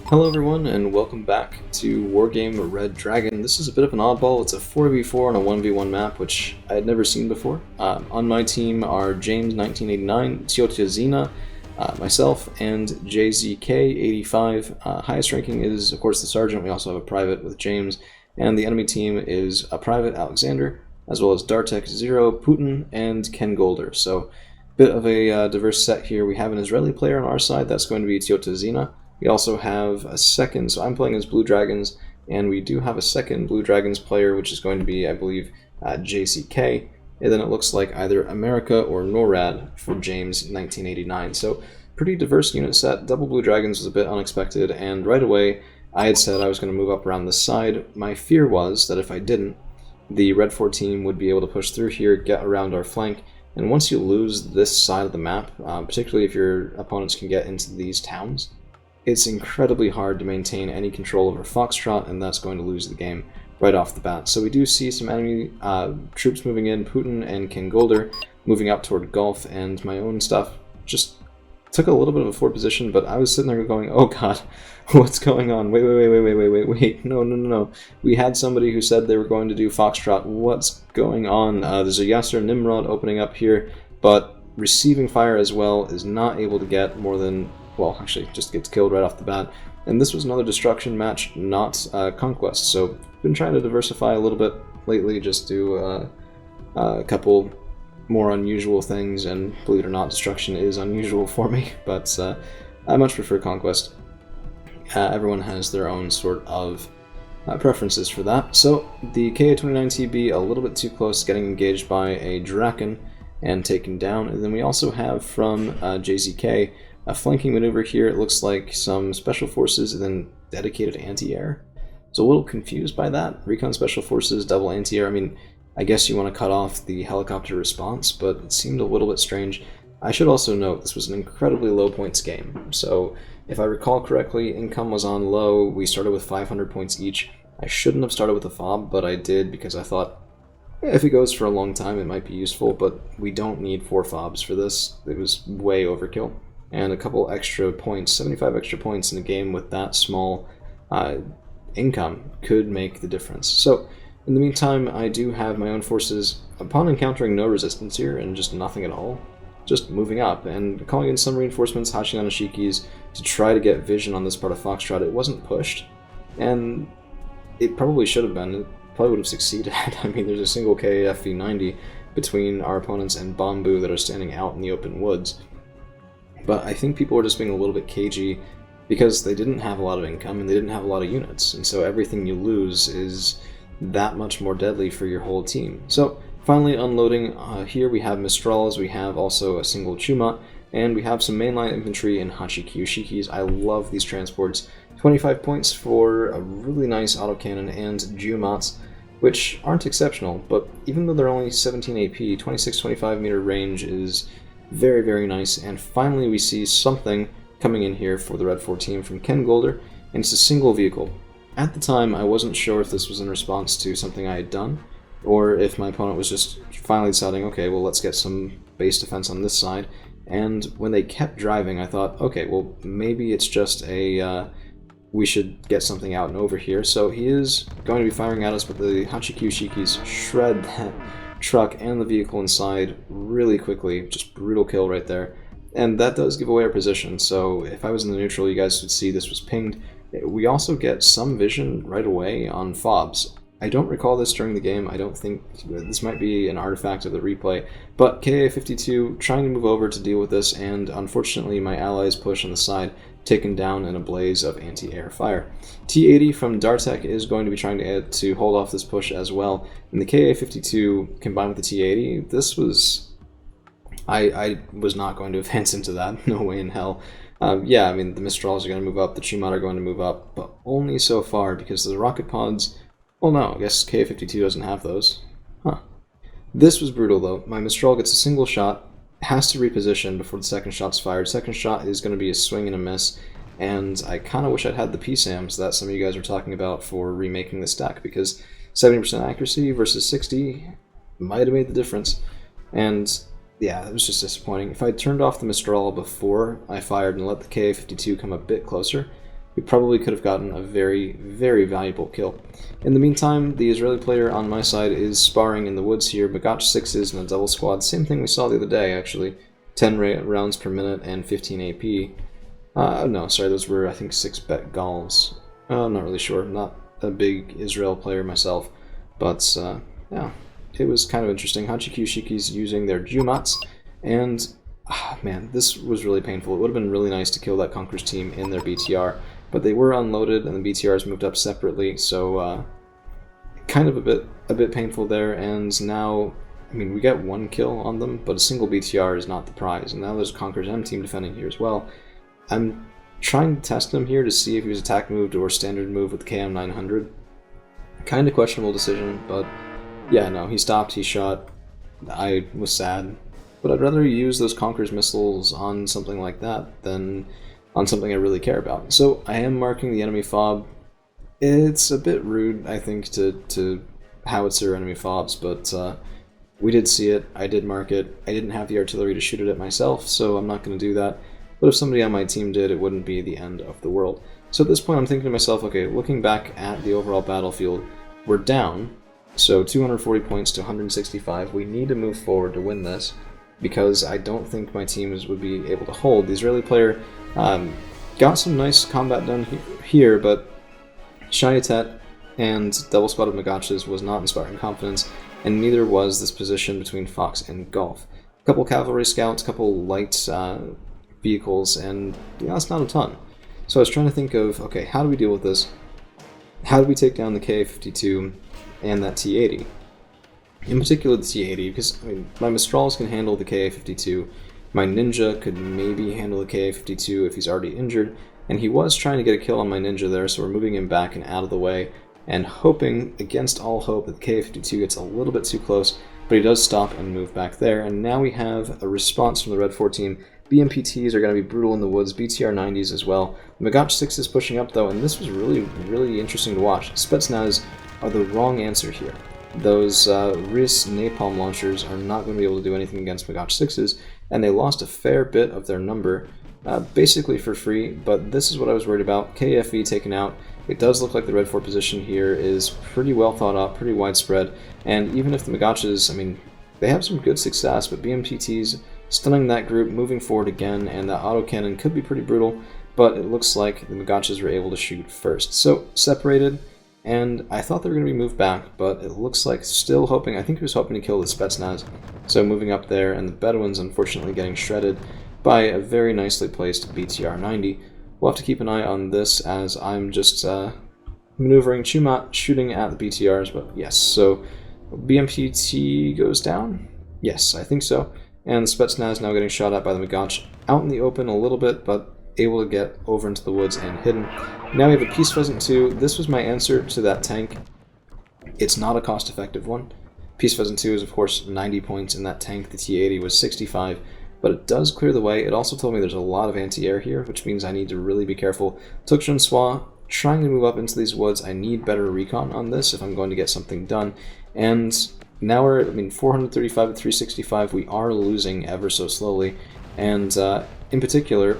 Hello everyone, and welcome back to Wargame Red Dragon. This is a bit of an oddball. It's a 4v4 on a 1v1 map, which I had never seen before. On my team are James 1989, Tiotazina, myself, and JZK 85. Highest ranking is, of course, the Sergeant. We also have a private with James, and the enemy team is a private, Alexander, as well as Dartek 0, Putin, and Ken Golder. So, bit of a diverse set here. We have an Israeli player on our side. That's going to be Tiotazina. We also have a second, so I'm playing as Blue Dragons, and we do have a second Blue Dragons player, which is going to be, I believe, JCK, and then it looks like either America or NORAD for James 1989. So pretty diverse unit set. Double Blue Dragons was a bit unexpected, and right away I had said I was going to move up around the side. My fear was that if I didn't, the Red 4 team would be able to push through here, get around our flank, and once you lose this side of the map, particularly if your opponents can get into these towns, it's incredibly hard to maintain any control over Foxtrot, and that's going to lose the game right off the bat. So we do see some enemy troops moving in, Putin and King Golder moving up toward Gulf, and my own stuff just took a little bit of a forward position, but I was sitting there going, oh god, what's going on? Wait, no. We had somebody who said they were going to do Foxtrot. What's going on? There's a Yasser Nimrod opening up here, but receiving fire as well is not able to get more than, well, actually, just gets killed right off the bat. And this was another destruction match, not conquest. So, been trying to diversify a little bit lately, just do a couple more unusual things, and believe it or not, destruction is unusual for me, but I much prefer conquest. Everyone has their own sort of preferences for that. So, the KA-29TB a little bit too close, getting engaged by a Draken and taken down. And then we also have from JZK a flanking maneuver here. It looks like some special forces and then dedicated anti-air. So a little confused by that. Recon special forces, double anti-air. I mean, I guess you want to cut off the helicopter response, but it seemed a little bit strange. I should also note this was an incredibly low points game. So if I recall correctly, income was on low. We started with 500 points each. I shouldn't have started with a fob, but I did because I thought, if it goes for a long time, it might be useful, but we don't need 4 fobs for this. It was way overkill. And a couple extra points, 75 extra points in a game with that small income could make the difference. So, in the meantime, I do have my own forces, upon encountering no resistance here and just nothing at all, just moving up and calling in some reinforcements, Hachinanashikis, to try to get vision on this part of Foxtrot. It wasn't pushed, and it probably should have been. It probably would have succeeded. I mean, there's a single KAFV-90 between our opponents and Bamboo that are standing out in the open woods. But I think people were just being a little bit cagey because they didn't have a lot of income and they didn't have a lot of units. And so everything you lose is that much more deadly for your whole team. So finally unloading, here we have Mistrals, we have also a single Chuma, and we have some mainline infantry and Hachikyushikis. I love these transports. 25 points for a really nice autocannon and Jumats, which aren't exceptional, but even though they're only 17 AP, 26-25 meter range is very, very nice. And finally we see something coming in here for the Red 4 team from Ken Golder, and it's a single vehicle. At the time, I wasn't sure if this was in response to something I had done, or if my opponent was just finally deciding, okay, well, let's get some base defense on this side. And when they kept driving, I thought, okay, well, maybe it's just a, we should get something out and over here. So he is going to be firing at us, but the Hachikyushikis shred that truck and the vehicle inside really quickly. Just brutal kill right there. And that does give away our position, so if I was in the neutral, you guys would see this was pinged. We also get some vision right away on fobs. I don't recall this during the game. I don't think this might be an artifact of the replay, but KA-52 trying to move over to deal with this, and unfortunately my allies push on the side, taken down in a blaze of anti-air fire. T-80 from Dartek is going to be trying to hold off this push as well, and the KA-52 combined with the T-80, this was... I was not going to advance into that, no way in hell. Yeah, I mean, the Mistrals are going to move up, the Chumat are going to move up, but only so far, because the rocket pods... Well, no, I guess KA-52 doesn't have those. Huh. This was brutal, though. My Mistral gets a single shot, has to reposition before the second shot's fired. Second shot is going to be a swing and a miss, and I kind of wish I'd had the PSAMs that some of you guys were talking about for remaking this deck, because 70% accuracy versus 60 might have made the difference. And yeah, it was just disappointing. If I turned off the Mistral before I fired and let the KA-52 come a bit closer, we probably could have gotten a very, very valuable kill. In the meantime, the Israeli player on my side is sparring in the woods here, Magach 6s in a double squad. Same thing we saw the other day, actually. 10 rounds per minute and 15 AP. No, sorry, those were, I think, 6 bet Gauls. I'm not really sure. Not a big Israel player myself. But, yeah, it was kind of interesting. Hachiku Shiki's using their Jumats, and, man, this was really painful. It would have been really nice to kill that Conqueror's team in their BTR, but they were unloaded, and the BTRs moved up separately, so, kind of a bit painful there, and now, I mean, we get one kill on them, but a single BTR is not the prize, and now there's a Conqueror's M team defending here as well. I'm trying to test him here to see if he was attack moved or standard move with the KM900. Kind of questionable decision, but yeah, no, he stopped, he shot. I was sad, but I'd rather use those Conqueror's missiles on something like that than on something I really care about. So I am marking the enemy fob. It's a bit rude, I think, to howitzer enemy fobs, but we did see it, I did mark it. I didn't have the artillery to shoot it at myself, so I'm not going to do that. But if somebody on my team did, it wouldn't be the end of the world. So at this point I'm thinking to myself, okay, looking back at the overall battlefield, we're down, so 240 points to 165. We need to move forward to win this, because I don't think my teams would be able to hold. The Israeli player got some nice combat done here, but Shayatet and double squad of Magachas was not inspiring confidence, and neither was this position between Fox and Golf. A couple cavalry scouts, a couple light vehicles, and yeah, that's not a ton. So I was trying to think of, okay, how do we deal with this? How do we take down the Ka-52 and that T-80? In particular the T-80, because I mean, my Mistrals can handle the Ka-52, my Ninja could maybe handle the Ka-52 if he's already injured, and he was trying to get a kill on my Ninja there, so we're moving him back and out of the way, and hoping, against all hope, that the Ka-52 gets a little bit too close, but he does stop and move back there, and now we have a response from the Red 14. BMPTs are going to be brutal in the woods, BTR 90s as well. Magach 6 is pushing up though, and this was really, really interesting to watch. Spetsnaz are the wrong answer here. Those RIS napalm launchers are not going to be able to do anything against Magach 6s, and they lost a fair bit of their number, basically for free, but this is what I was worried about. KFE taken out. It does look like the Red 4 position here is pretty well thought out, pretty widespread, and even if the Magachas, I mean, they have some good success, but BMPTs stunning that group, moving forward again, and that autocannon could be pretty brutal, but it looks like the Magachas were able to shoot first. So, separated, and I thought they were going to be moved back, but it looks like still hoping, I think he was hoping to kill the Spetsnaz, so moving up there, and the Bedouins unfortunately getting shredded by a very nicely placed BTR 90. We'll have to keep an eye on this as I'm just maneuvering Chumat, shooting at the BTRs, but yes, so BMPT goes down? Yes, I think so. And the Spetsnaz now getting shot at by the Magach, out in the open a little bit, but able to get over into the woods and hidden. Now we have a Peace Pheasant 2. This was my answer to that tank. It's not a cost-effective one. Peace Pheasant 2 is, of course, 90 points in that tank. The T-80 was 65, but it does clear the way. It also told me there's a lot of anti-air here, which means I need to really be careful. Tukshun Swa, trying to move up into these woods. I need better recon on this if I'm going to get something done. And now we're, 435 to 365, we are losing ever so slowly, and in particular,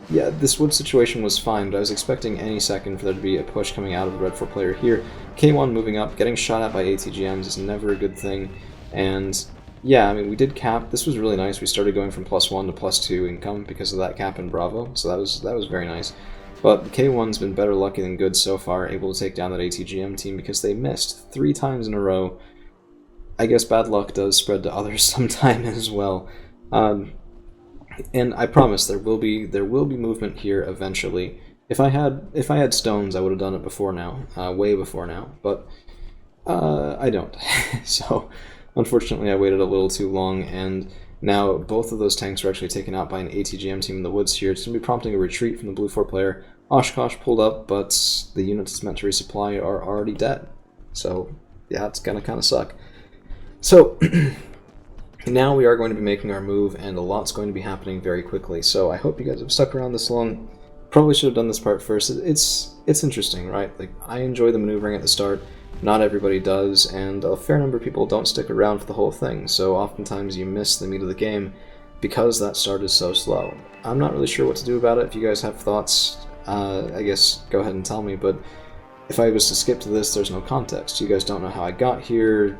yeah, this wood situation was fine, but I was expecting any second for there to be a push coming out of the Red 4 player here. K1 moving up, getting shot at by ATGMs is never a good thing, and yeah, we did cap. This was really nice. We started going from +1 to +2 income because of that cap in Bravo, so that was very nice. But K1's been better lucky than good so far, able to take down that ATGM team because they missed 3 times in a row. I guess bad luck does spread to others sometime as well. And I promise there will be movement here eventually. If I had stones, I would have done it before now, way before now. But I don't. So unfortunately, I waited a little too long, and now both of those tanks are actually taken out by an ATGM team in the woods here. It's going to be prompting a retreat from the Blue 4 player. Oshkosh pulled up, but the units it's meant to resupply are already dead. So yeah, it's gonna kind of suck. So, now we are going to be making our move, and a lot's going to be happening very quickly, so I hope you guys have stuck around this long. Probably should have done this part first. It's interesting, right? Like, I enjoy the maneuvering at the start, not everybody does, and a fair number of people don't stick around for the whole thing, so oftentimes you miss the meat of the game because that start is so slow. I'm not really sure what to do about it. If you guys have thoughts, I guess go ahead and tell me, but if I was to skip to this, there's no context. You guys don't know how I got here.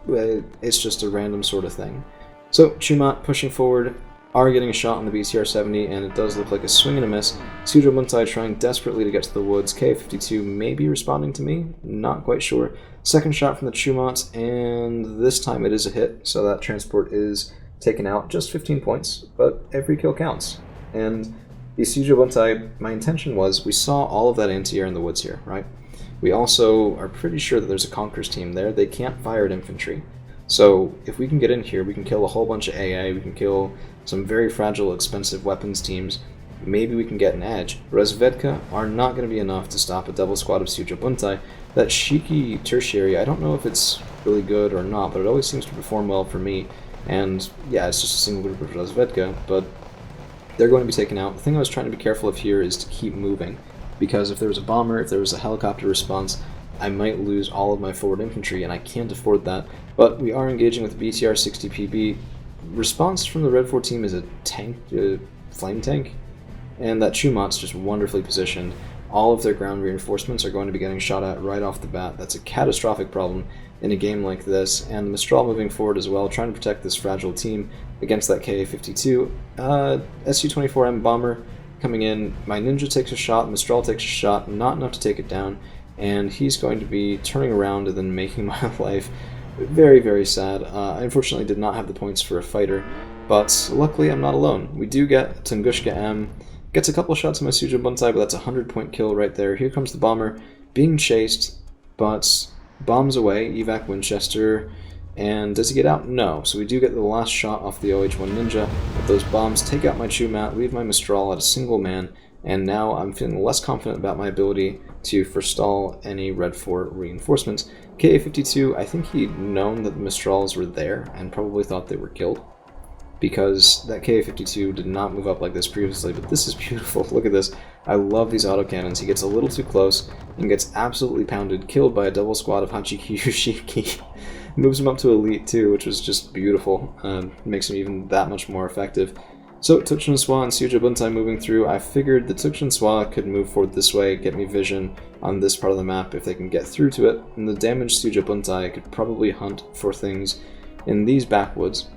It's just a random sort of thing. So, Chumot pushing forward, are getting a shot on the BTR-70, and it does look like a swing and a miss. Suzhou Buntai trying desperately to get to the woods. K52 may be responding to me, not quite sure. Second shot from the Chumot, and this time it is a hit, so that transport is taken out. Just 15 points, but every kill counts. And the Suzhou Buntai, my intention was, we saw all of that anti-air in the woods here, right? We also are pretty sure that there's a Conqueror's team there. They can't fire at infantry. So if we can get in here, we can kill a whole bunch of AA, we can kill some very fragile, expensive weapons teams. Maybe we can get an edge. Razvedka are not going to be enough to stop a double squad of Suzhou Buntai. That Shiki Tertiary, I don't know if it's really good or not, but it always seems to perform well for me. And yeah, it's just a single group of Razvedka, but they're going to be taken out. The thing I was trying to be careful of here is to keep moving, because if there was a bomber, if there was a helicopter response, I might lose all of my forward infantry, and I can't afford that. But we are engaging with the BTR-60PB. Response from the Red 4 team is a tank, flame tank, and that Chumot's just wonderfully positioned. All of their ground reinforcements are going to be getting shot at right off the bat. That's a catastrophic problem in a game like this, and the Mistral moving forward as well, trying to protect this fragile team against that Ka-52. Su-24M bomber coming in. My Ninja takes a shot, Mistral takes a shot, not enough to take it down, and he's going to be turning around and then making my life very, very sad. I unfortunately did not have the points for a fighter, but luckily I'm not alone. We do get Tungushka M, gets a couple shots of my Suzhou Buntai, but that's a 100-point kill right there. Here comes the bomber, being chased, but bombs away, evac Winchester, and does he get out? No. So we do get the last shot off the OH-1 Ninja, but those bombs take out my Chumot, leave my Mistral at a single man, and now I'm feeling less confident about my ability to forestall any Red 4 reinforcements. Ka-52, I think he'd known that the Mistrals were there and probably thought they were killed, because that Ka-52 did not move up like this previously, but this is beautiful. Look at this. I love these autocannons. He gets a little too close and gets absolutely pounded, killed by a double squad of Hachiki. Moves him up to Elite too, which was just beautiful. Makes him even that much more effective. So Tukshin Swa and Suzhou Buntai moving through. I figured the Tukshin Swa could move forward this way, get me vision on this part of the map if they can get through to it. And the damaged Suzhou Buntai could probably hunt for things in these backwoods.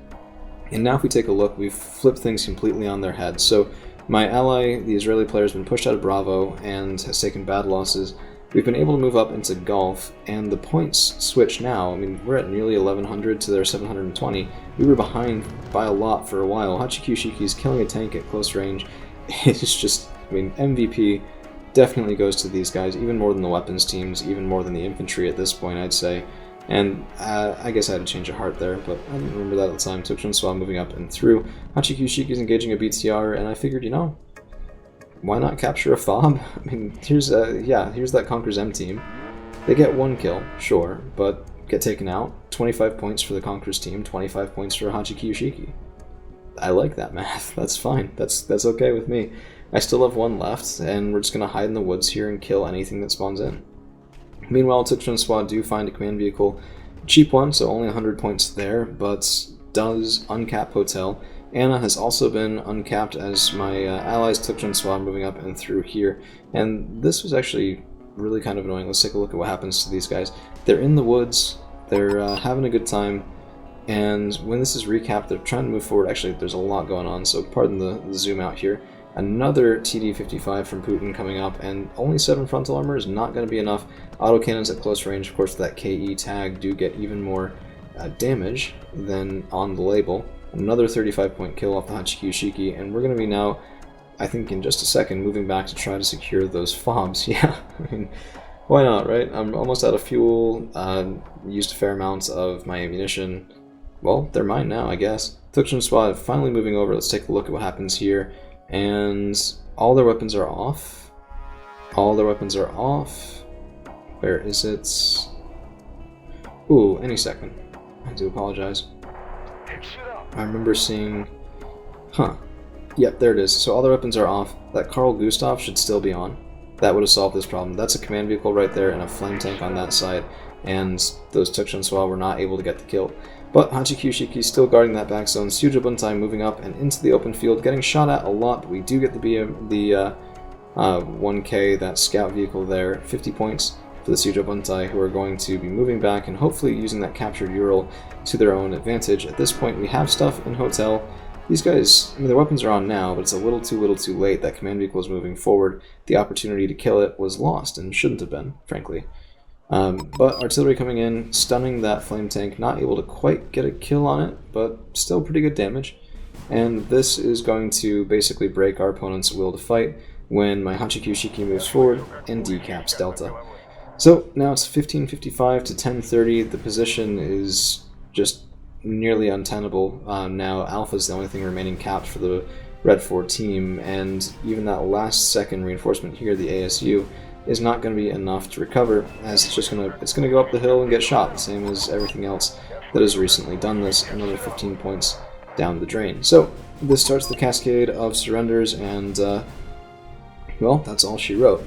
And now if we take a look, we've flipped things completely on their head. So my ally, the Israeli player, has been pushed out of Bravo and has taken bad losses. We've been able to move up into Gulf, and the points switch now. I mean, we're at nearly 1100 to their 720. We were behind by a lot for a while. Hachikyushiki's killing a tank at close range. It's just, I mean, MVP definitely goes to these guys, even more than the weapons teams, even more than the infantry at this point, I'd say. And I guess I had to change of heart there, but I didn't remember that at the time. Tukshin Swa moving up and through. Hachikyushiki's engaging a BTR, and I figured, you know, why not capture a fob? I mean, here's that Conqueror's M team. They get one kill, sure, but get taken out. 25 points for the Conqueror's team, 25 points for Hachikyushiki. I like that math. That's fine. That's okay with me. I still have one left, and we're just gonna hide in the woods here and kill anything that spawns in. Meanwhile, Tukshin Swa do find a command vehicle. Cheap one, so only 100 points there, but does uncap Hotel. Anna has also been uncapped as my allies Tukshin Swa moving up and through here. And this was actually really kind of annoying. Let's take a look at what happens to these guys. They're in the woods, they're having a good time, and when this is recapped, they're trying to move forward. Actually, there's a lot going on, so pardon the zoom out here. Another TD-55 from Putin coming up, and only 7 frontal armor is not going to be enough. Autocannons at close range, of course, that KE tag do get even more damage than on the label. Another 35-point kill off the Hachikyushiki, and we're going to be now, I think in just a second, moving back to try to secure those fobs. Yeah, I mean, why not, right? I'm almost out of fuel, used a fair amount of my ammunition. Well, they're mine now, I guess. Tukshin Swa finally moving over. Let's take a look at what happens here. And all their weapons are off. All their weapons are off. Where is it? Ooh, any second. I do apologize. I remember seeing... Huh. Yep, there it is. So all their weapons are off. That Carl Gustav should still be on. That would have solved this problem. That's a command vehicle right there and a flame tank on that side. And those Tukshin Swa were not able to get the kill. But Hachikyushiki is still guarding that back zone. Suzhou Buntai moving up and into the open field, getting shot at a lot, but we do get the 1k, that scout vehicle there, 50 points for the Siege Buntai, who are going to be moving back and hopefully using that captured Ural to their own advantage. At this point, we have stuff in Hotel. These guys, I mean, their weapons are on now, but it's a little too late. That command vehicle is moving forward. The opportunity to kill it was lost, and shouldn't have been, frankly. But artillery coming in, stunning that flame tank, not able to quite get a kill on it, but still pretty good damage. And this is going to basically break our opponent's will to fight when my Hachikyuu Shiki moves forward and decaps Delta. So now it's 1555 to 1030. The position is just nearly untenable. Now Alpha's the only thing remaining capped for the Red 4 team, and even that last second reinforcement here, the ASU, is not going to be enough to recover, as it's going to go up the hill and get shot, the same as everything else that has recently done this. Another 15 points down the drain. So this starts the cascade of surrenders, and well, that's all she wrote.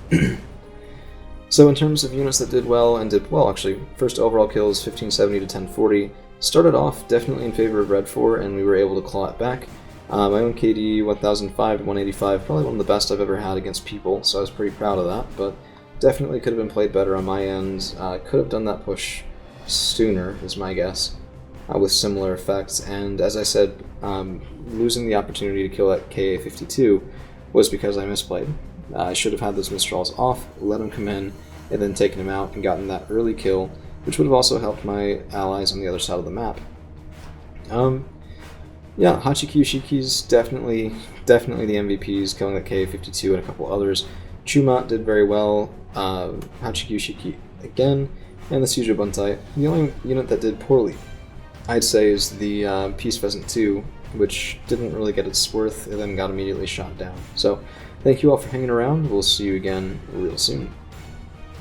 So in terms of units that did well, and did well actually, first overall kills 1570 to 1040. Started off definitely in favor of Red 4, and we were able to claw it back. My own KD 1005 to 185, probably one of the best I've ever had against people, so I was pretty proud of that, but definitely could have been played better on my end. Could have done that push sooner, is my guess, with similar effects, and as I said, losing the opportunity to kill that KA-52 was because I misplayed. I should have had those Mistrals off, let him come in, and then taken him out and gotten that early kill, which would have also helped my allies on the other side of the map. Yeah, Hachikyuu Shiki's definitely the MVPs, killing the KA-52 and a couple others. Chumat did very well, Hachikyuu Shiki again, and the Siege Buntai. The only unit that did poorly, I'd say, is the Peace Pheasant 2, which didn't really get its worth and then got immediately shot down. So, thank you all for hanging around. We'll see you again real soon.